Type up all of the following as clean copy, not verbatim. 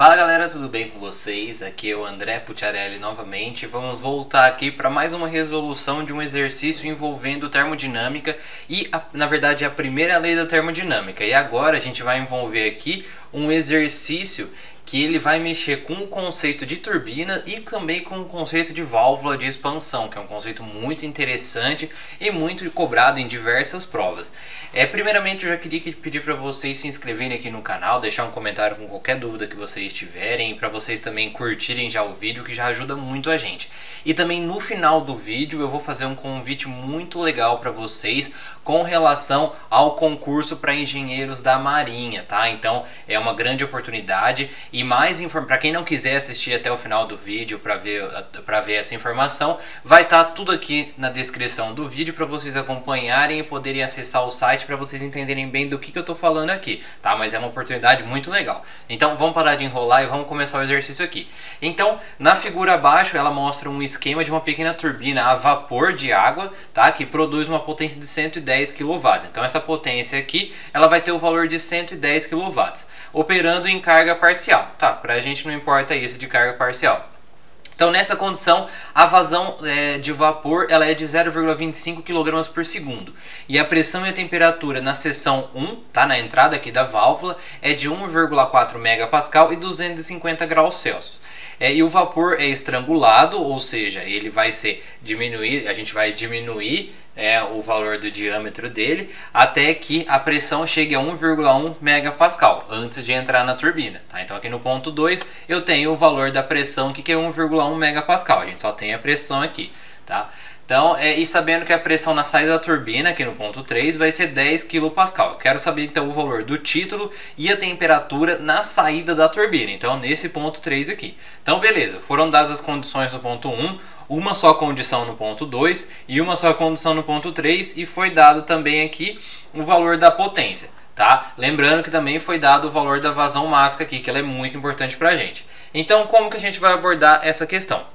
Fala galera, tudo bem com vocês? Aqui é o André Pucciarelli novamente. Vamos voltar aqui para mais uma resolução de um exercício envolvendo termodinâmica e, na verdade, a primeira lei da termodinâmica. E agora a gente vai envolver aqui um exercício que ele vai mexer com o conceito de turbina e também com o conceito de válvula de expansão, que é um conceito muito interessante e muito cobrado em diversas provas. Primeiramente, eu já queria pedir para vocês se inscreverem aqui no canal, deixar um comentário com qualquer dúvida que vocês tiverem e para vocês também curtirem já o vídeo, que já ajuda muito a gente. E também no final do vídeo eu vou fazer um convite muito legal para vocês com relação ao concurso para engenheiros da Marinha, tá? Então é uma grande oportunidade e mais para quem não quiser assistir até o final do vídeo para ver essa informação, vai estar tudo aqui na descrição do vídeo para vocês acompanharem e poderem acessar o site para vocês entenderem bem do que eu tô falando aqui, tá? Mas é uma oportunidade muito legal. Então vamos parar de enrolar e vamos começar o exercício aqui. Então, na figura abaixo ela mostra um esquema de uma pequena turbina a vapor de água, tá? Que produz uma potência de 110 kW. Então essa potência aqui, ela vai ter o valor de 110 kW, operando em carga parcial, tá? Pra gente não importa isso de carga parcial. Então nessa condição a vazão de vapor ela é de 0,25 kg por segundo e a pressão e a temperatura na seção 1, tá, na entrada aqui da válvula, é de 1,4 MPa e 250 graus Celsius. E o vapor é estrangulado, ou seja, ele vai a gente vai diminuir o valor do diâmetro dele até que a pressão chegue a 1,1 MPa antes de entrar na turbina, tá? Então aqui no ponto 2 eu tenho o valor da pressão que é 1,1 MPa, a gente só tem a pressão aqui, tá? Então, e sabendo que a pressão na saída da turbina, aqui no ponto 3, vai ser 10 kPa. Eu quero saber então o valor do título e a temperatura na saída da turbina, então nesse ponto 3 aqui. Então beleza, foram dadas as condições no ponto 1, uma só condição no ponto 2 e uma só condição no ponto 3 e foi dado também aqui o valor da potência, tá? Lembrando que também foi dado o valor da vazão máxima aqui, que ela é muito importante pra gente. Então como que a gente vai abordar essa questão?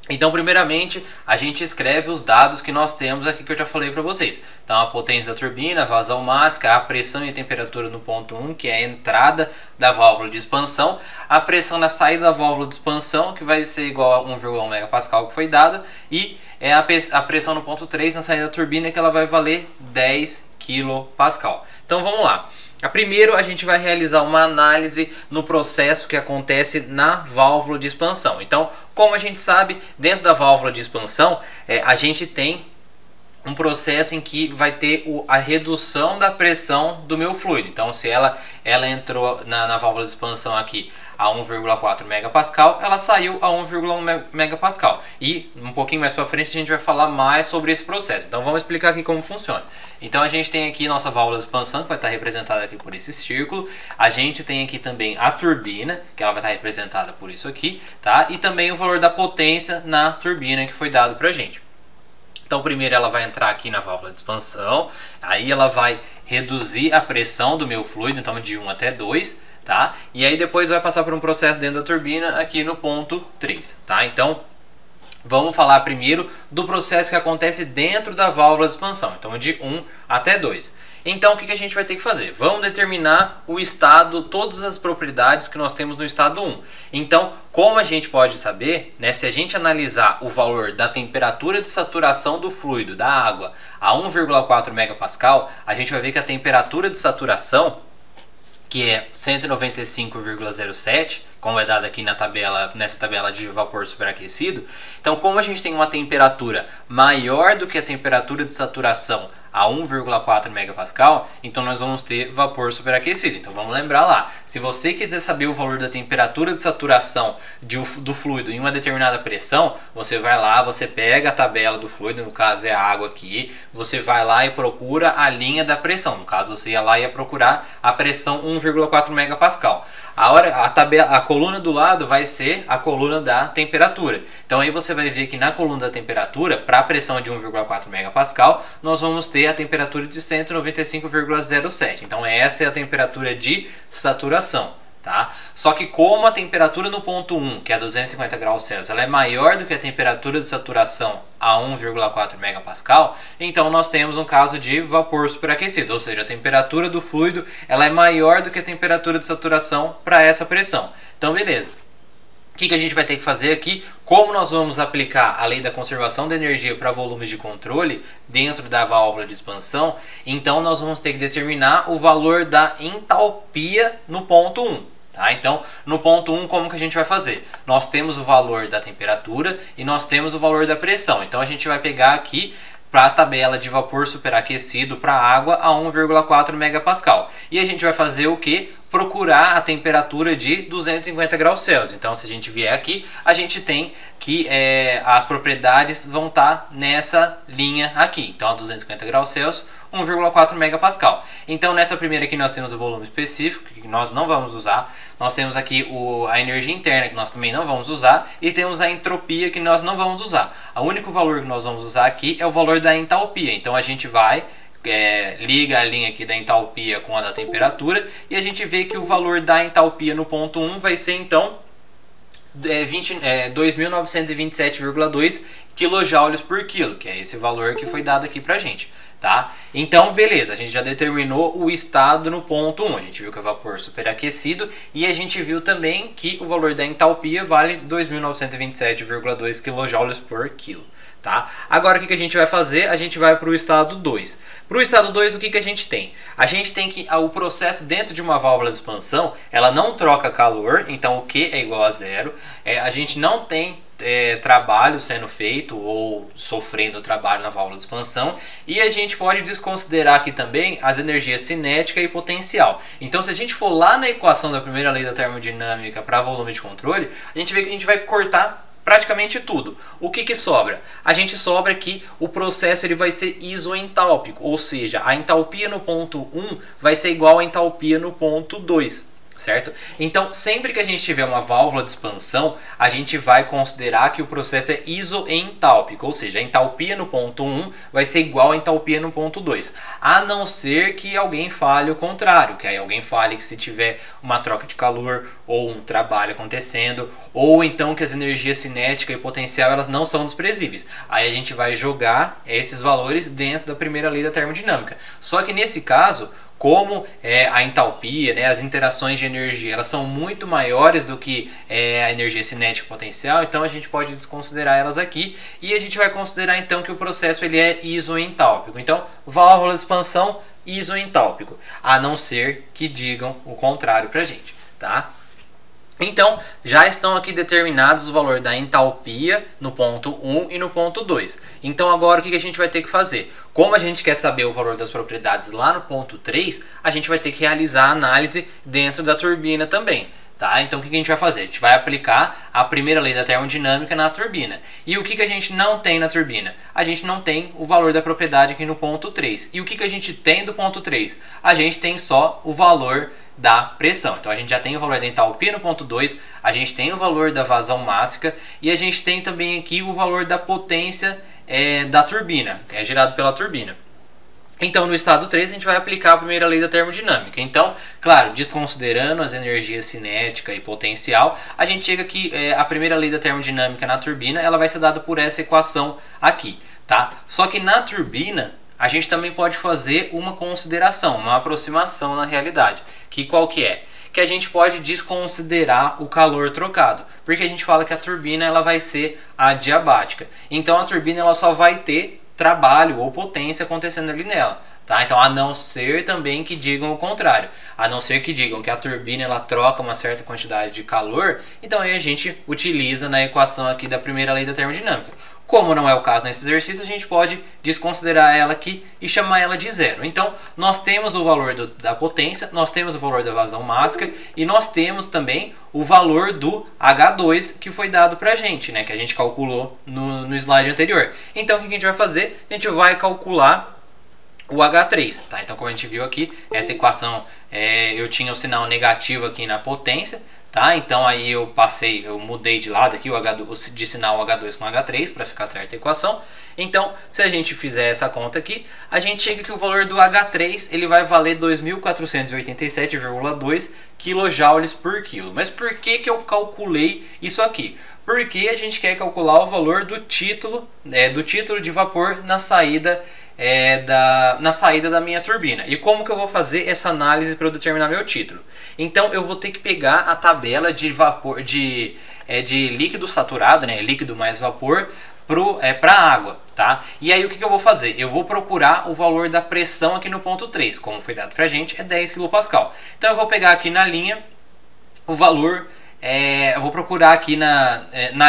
Então, primeiramente, a gente escreve os dados que nós temos aqui que eu já falei para vocês. Então, a potência da turbina, a vazão máxima, a pressão e a temperatura no ponto 1, que é a entrada da válvula de expansão, a pressão na saída da válvula de expansão, que vai ser igual a 1,1 MPa que foi dada, e a pressão no ponto 3 na saída da turbina, que ela vai valer 10 kPa. Então, vamos lá. Primeiro a gente vai realizar uma análise no processo que acontece na válvula de expansão. Então, como a gente sabe, dentro da válvula de expansão, a gente tem um processo em que vai ter a redução da pressão do meu fluido. Então, se ela entrou na válvula de expansão aqui a 1,4 MPa, ela saiu a 1,1 MPa. E um pouquinho mais para frente a gente vai falar mais sobre esse processo. Então vamos explicar aqui como funciona. Então a gente tem aqui nossa válvula de expansão, que vai estar representada aqui por esse círculo. A gente tem aqui também a turbina, que ela vai estar representada por isso aqui, tá? E também o valor da potência na turbina que foi dado pra gente. Então primeiro ela vai entrar aqui na válvula de expansão, aí ela vai reduzir a pressão do meu fluido, então de 1 até 2, tá? E aí depois vai passar por um processo dentro da turbina aqui no ponto 3, tá? Então vamos falar primeiro do processo que acontece dentro da válvula de expansão, então de 1 até 2. Então o que a gente vai ter que fazer? Vamos determinar o estado, todas as propriedades que nós temos no estado 1. Então, como a gente pode saber, né, se a gente analisar o valor da temperatura de saturação do fluido, da água, a 1,4 MPa, a gente vai ver que a temperatura de saturação, que é 195,07, como é dado aqui nessa tabela de vapor superaquecido. Então, como a gente tem uma temperatura maior do que a temperatura de saturação a 1,4 MPa, então nós vamos ter vapor superaquecido. Então vamos lembrar lá, se você quiser saber o valor da temperatura de saturação do fluido em uma determinada pressão, você vai lá, você pega a tabela do fluido, no caso é a água aqui, você vai lá e procura a linha da pressão, no caso você ia lá e ia procurar a pressão 1,4 MPa. A coluna do lado vai ser a coluna da temperatura. Então aí você vai ver que na coluna da temperatura, para a pressão de 1,4 MPa, nós vamos ter a temperatura de 195,07. Então essa é a temperatura de saturação, Tá? Só que como a temperatura no ponto 1, que é 250 graus Celsius, ela é maior do que a temperatura de saturação a 1,4 megapascal, então nós temos um caso de vapor superaquecido, ou seja, a temperatura do fluido ela é maior do que a temperatura de saturação para essa pressão. Então beleza. O que a gente vai ter que fazer aqui? Como nós vamos aplicar a lei da conservação da energia para volumes de controle dentro da válvula de expansão, então nós vamos ter que determinar o valor da entalpia no ponto 1. Tá? Então, no ponto 1, como que a gente vai fazer? Nós temos o valor da temperatura e nós temos o valor da pressão. Então, a gente vai pegar aqui para a tabela de vapor superaquecido para água a 1,4 megapascal. E a gente vai fazer o que? Procurar a temperatura de 250 graus Celsius. Então, se a gente vier aqui, a gente tem que as propriedades vão estar nessa linha aqui. Então, a 250 graus Celsius, 1,4 megapascal. Então, nessa primeira aqui nós temos o volume específico, que nós não vamos usar. Nós temos aqui a energia interna, que nós também não vamos usar. E temos a entropia, que nós não vamos usar. O único valor que nós vamos usar aqui é o valor da entalpia. Então, a gente vai... liga a linha aqui da entalpia com a da temperatura e a gente vê que o valor da entalpia no ponto 1 vai ser então 2.927,2 kJ por quilo, que é esse valor que foi dado aqui pra gente, tá? Então, beleza, a gente já determinou o estado no ponto 1, a gente viu que é vapor superaquecido e a gente viu também que o valor da entalpia vale 2.927,2 kJ por quilo. Tá? Agora o que a gente vai fazer? A gente vai para o estado 2. Para o estado 2, o que a gente tem? A gente tem que o processo dentro de uma válvula de expansão, ela não troca calor, então o Q é igual a zero. A gente não tem trabalho sendo feito ou sofrendo trabalho na válvula de expansão, e a gente pode desconsiderar aqui também as energias cinética e potencial. Então, se a gente for lá na equação da primeira lei da termodinâmica para volume de controle, a gente vê que a gente vai cortar praticamente tudo. O que sobra? A gente sobra que o processo ele vai ser isoentálpico, ou seja, a entalpia no ponto 1 vai ser igual à entalpia no ponto 2. Certo? Então, sempre que a gente tiver uma válvula de expansão, a gente vai considerar que o processo é isoentálpico, ou seja, a entalpia no ponto 1 vai ser igual à entalpia no ponto 2, a não ser que alguém fale o contrário, que aí alguém fale que se tiver uma troca de calor ou um trabalho acontecendo, ou então que as energias cinética e potencial elas não são desprezíveis. Aí a gente vai jogar esses valores dentro da primeira lei da termodinâmica. Só que nesse caso, como a entalpia, né, as interações de energia, elas são muito maiores do que a energia cinética e potencial, então a gente pode desconsiderar elas aqui e a gente vai considerar então que o processo ele é isoentálpico. Então, válvula de expansão isoentálpico, a não ser que digam o contrário pra gente, tá? Então, já estão aqui determinados o valor da entalpia no ponto 1 e no ponto 2. Então, agora o que a gente vai ter que fazer? Como a gente quer saber o valor das propriedades lá no ponto 3, a gente vai ter que realizar a análise dentro da turbina também. Tá? Então, o que a gente vai fazer? A gente vai aplicar a primeira lei da termodinâmica na turbina. E o que a gente não tem na turbina? A gente não tem o valor da propriedade aqui no ponto 3. E o que a gente tem do ponto 3? A gente tem só o valor da pressão. Então a gente já tem o valor da entalpia no ponto 2, a gente tem o valor da vazão mássica e a gente tem também aqui o valor da potência da turbina, que é gerado pela turbina. Então no estado 3 a gente vai aplicar a primeira lei da termodinâmica. Então, claro, desconsiderando as energias cinética e potencial, a gente chega que a primeira lei da termodinâmica na turbina ela vai ser dada por essa equação aqui, tá? Só que na turbina a gente também pode fazer uma consideração, uma aproximação na realidade. Que qual que é? Que a gente pode desconsiderar o calor trocado. Porque a gente fala que a turbina ela vai ser adiabática. Então a turbina ela só vai ter trabalho ou potência acontecendo ali nela. Tá? Então a não ser também que digam o contrário. A não ser que digam que a turbina ela troca uma certa quantidade de calor. Então aí a gente utiliza na equação aqui da primeira lei da termodinâmica. Como não é o caso nesse exercício, a gente pode desconsiderar ela aqui e chamar ela de zero. Então, nós temos o valor da potência, nós temos o valor da vazão mássica e nós temos também o valor do H2 que foi dado pra gente, né? Que a gente calculou no slide anterior. Então, o que a gente vai fazer? A gente vai calcular o H3, tá? Então, como a gente viu aqui, essa equação, eu tinha o sinal negativo aqui na potência, tá? Então aí eu mudei de lado aqui de sinal H2 com H3 para ficar certa a equação. Então, se a gente fizer essa conta aqui, a gente chega que o valor do H3 ele vai valer 2.487,2 kJ por quilo. Mas por que que eu calculei isso aqui? Porque a gente quer calcular o valor do título de vapor na saída da minha turbina. E como que eu vou fazer essa análise para eu determinar meu título? Então eu vou ter que pegar a tabela de vapor de líquido saturado, né, líquido mais vapor, para água, tá? E aí o que eu vou fazer? Eu vou procurar o valor da pressão aqui no ponto 3, como foi dado pra gente, é 10 kPa. Então eu vou pegar aqui na linha o valor, eu vou procurar aqui na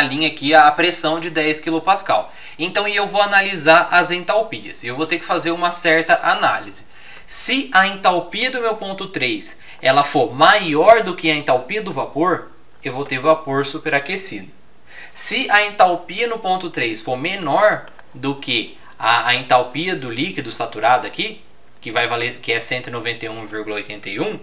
linha aqui a pressão de 10 kPa. Então eu vou analisar as entalpias, e eu vou ter que fazer uma certa análise. Se a entalpia do meu ponto 3 ela for maior do que a entalpia do vapor, eu vou ter vapor superaquecido. Se a entalpia no ponto 3 for menor do que a entalpia do líquido saturado aqui, que vai valer, que é 191,81,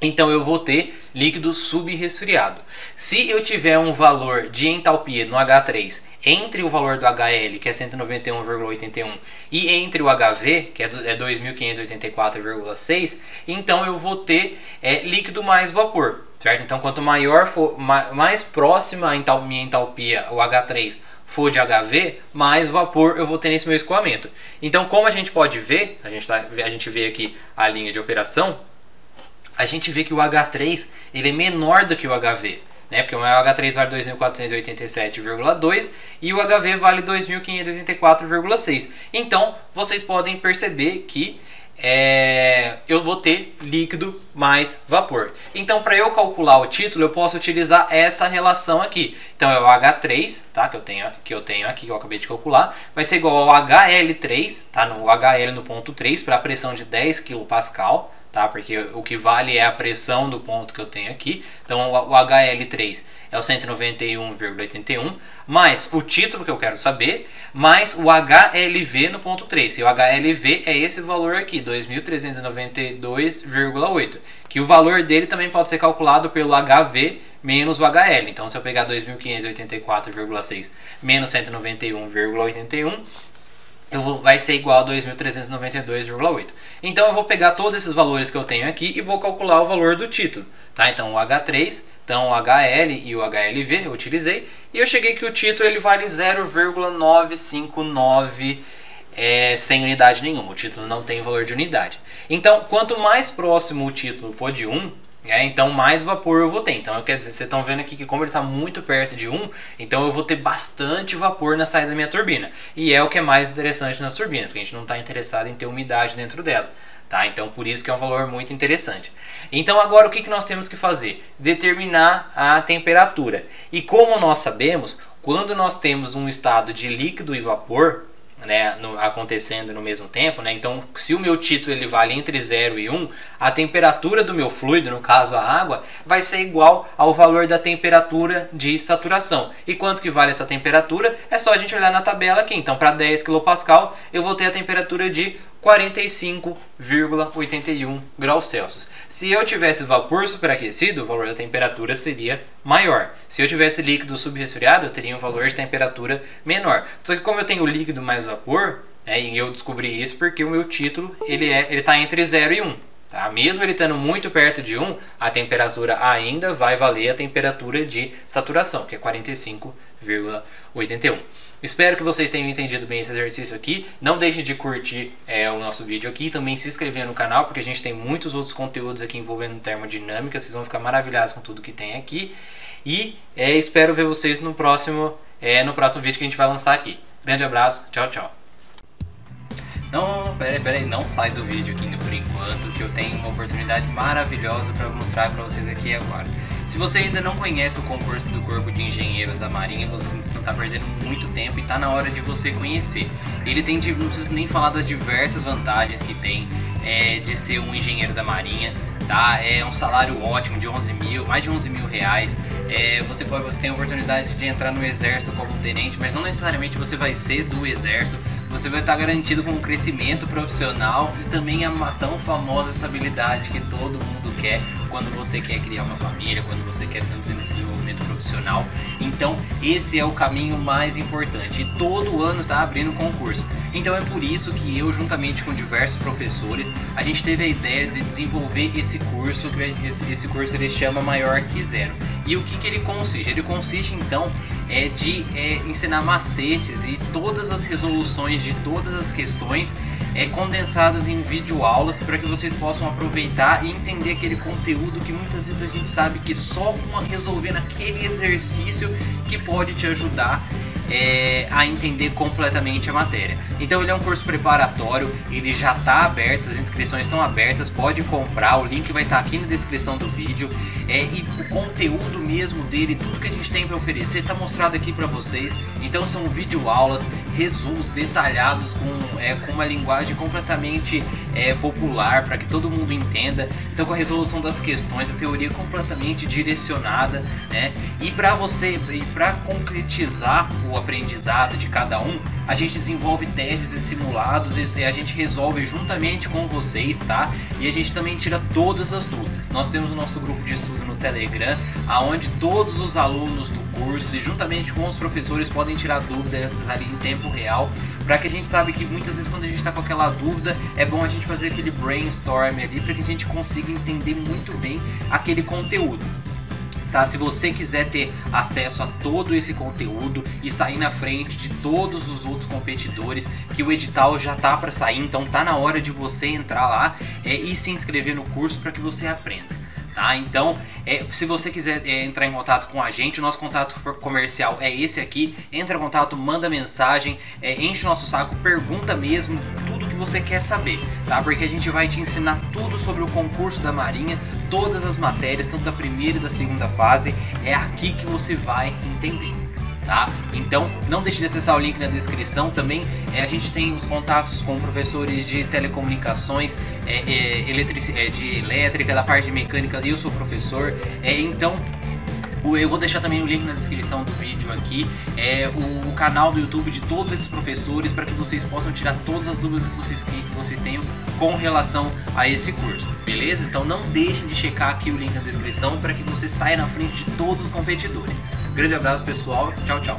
então eu vou ter líquido subresfriado. Se eu tiver um valor de entalpia no H3 entre o valor do HL, que é 191,81, e entre o HV, que é 2.584,6, então eu vou ter líquido mais vapor, certo? Então quanto maior for, mais próxima a minha entalpia, o H3, for de HV, mais vapor eu vou ter nesse meu escoamento. Então, como a gente pode ver, a gente vê aqui a linha de operação, a gente vê que o H3 ele é menor do que o HV, né? Porque o meu H3 vale 2.487,2 e o HV vale 2.584,6. Então, vocês podem perceber que eu vou ter líquido mais vapor. Então, para eu calcular o título, eu posso utilizar essa relação aqui. Então, é o H3, tá? que eu tenho aqui, que eu acabei de calcular, vai ser igual ao HL3, tá? No HL no ponto 3, para a pressão de 10 kPa, tá? Porque o que vale é a pressão do ponto que eu tenho aqui. Então, o HL3 é o 191,81, mais o título que eu quero saber, mais o HLV no ponto 3. E o HLV é esse valor aqui, 2.392,8. Que o valor dele também pode ser calculado pelo HV menos o HL. Então, se eu pegar 2.584,6 menos 191,81, vai ser igual a 2.392,8. Então eu vou pegar todos esses valores que eu tenho aqui e vou calcular o valor do título, tá? Então o H3, então o HL e o HLV eu utilizei, e eu cheguei que o título ele vale 0,959 sem unidade nenhuma. O título não tem valor de unidade. Então quanto mais próximo o título for de 1, então mais vapor eu vou ter. Então quer dizer, vocês estão vendo aqui que como ele está muito perto de 1, então eu vou ter bastante vapor na saída da minha turbina. E é o que é mais interessante nas turbinas, porque a gente não está interessado em ter umidade dentro dela, tá? Então por isso que é um valor muito interessante. Então agora o que nós temos que fazer? Determinar a temperatura. E como nós sabemos, quando nós temos um estado de líquido e vapor, né, acontecendo no mesmo tempo, né? Então se o meu título ele vale entre 0 e 1, a temperatura do meu fluido, no caso a água, vai ser igual ao valor da temperatura de saturação. E quanto que vale essa temperatura? É só a gente olhar na tabela aqui. Então para 10 kPa eu vou ter a temperatura de 45,81 graus Celsius. Se eu tivesse vapor superaquecido, o valor da temperatura seria maior. Se eu tivesse líquido subresfriado, eu teria um valor de temperatura menor. Só que como eu tenho líquido mais vapor, e eu descobri isso porque o meu título ele está entre 0 e 1. Tá? Mesmo ele estando muito perto de 1, a temperatura ainda vai valer a temperatura de saturação, que é 45,81. Espero que vocês tenham entendido bem esse exercício aqui. Não deixe de curtir o nosso vídeo aqui. Também se inscrever no canal, porque a gente tem muitos outros conteúdos aqui envolvendo termodinâmica. Vocês vão ficar maravilhados com tudo que tem aqui. E espero ver vocês no próximo vídeo que a gente vai lançar aqui. Grande abraço. Tchau, tchau. Não, peraí, não sai do vídeo aqui ainda por enquanto, que eu tenho uma oportunidade maravilhosa para mostrar para vocês aqui agora. Se você ainda não conhece o concurso do Corpo de Engenheiros da Marinha, você não está perdendo muito tempo e está na hora de você conhecer. Ele tem, não preciso nem falar das diversas vantagens que tem de ser um engenheiro da Marinha, tá? É um salário ótimo de mais de 11 mil reais. Você tem a oportunidade de entrar no exército como tenente, mas não necessariamente você vai ser do exército. Você vai estar garantido com um crescimento profissional e também a tão famosa estabilidade que todo mundo quer quando você quer criar uma família, quando você quer ter um desenvolvimento profissional. Então esse é o caminho mais importante, e todo ano está abrindo concurso. Então é por isso que eu, juntamente com diversos professores, a gente teve a ideia de desenvolver esse curso, que esse curso ele chama Maior que Zero. E o que ele consiste? Ele consiste então de ensinar macetes e todas as resoluções de todas as questões condensadas em videoaulas, para que vocês possam aproveitar e entender aquele conteúdo que muitas vezes a gente sabe que só resolvendo aquele exercício que pode te ajudar a entender completamente a matéria. Então ele é um curso preparatório, ele já está aberto, as inscrições estão abertas, pode comprar, o link vai estar aqui na descrição do vídeo, e o conteúdo mesmo dele, tudo que a gente tem para oferecer está mostrado aqui para vocês. Então são videoaulas, resumos detalhados com uma linguagem completamente popular, para que todo mundo entenda. Então com a resolução das questões, a teoria completamente direcionada, né? E para concretizar o aprendizado de cada um, a gente desenvolve testes e simulados e a gente resolve juntamente com vocês, tá? E a gente também tira todas as dúvidas. Nós temos o nosso grupo de estudo no Telegram, aonde todos os alunos do curso e juntamente com os professores podem tirar dúvidas ali em tempo real, para que a gente sabe que muitas vezes quando a gente está com aquela dúvida, é bom a gente fazer aquele brainstorm ali, para que a gente consiga entender muito bem aquele conteúdo. Tá? Se você quiser ter acesso a todo esse conteúdo e sair na frente de todos os outros competidores, que o edital já tá para sair, então tá na hora de você entrar lá e se inscrever no curso para que você aprenda. Tá? Então, se você quiser entrar em contato com a gente, o nosso contato comercial é esse aqui. Entra em contato, manda mensagem, enche o nosso saco, pergunta mesmo tudo que você quer saber, tá? Porque a gente vai te ensinar tudo sobre o concurso da Marinha, todas as matérias, tanto da primeira e da segunda fase, é aqui que você vai entender. Tá? Então não deixe de acessar o link na descrição. Também a gente tem os contatos com professores de telecomunicações, de elétrica, da parte de mecânica. Eu sou professor, então eu vou deixar também o link na descrição do vídeo aqui, o canal do YouTube de todos esses professores, para que vocês possam tirar todas as dúvidas que vocês tenham com relação a esse curso, beleza? Então não deixem de checar aqui o link na descrição, para que você saia na frente de todos os competidores. Grande abraço, pessoal. Tchau, tchau.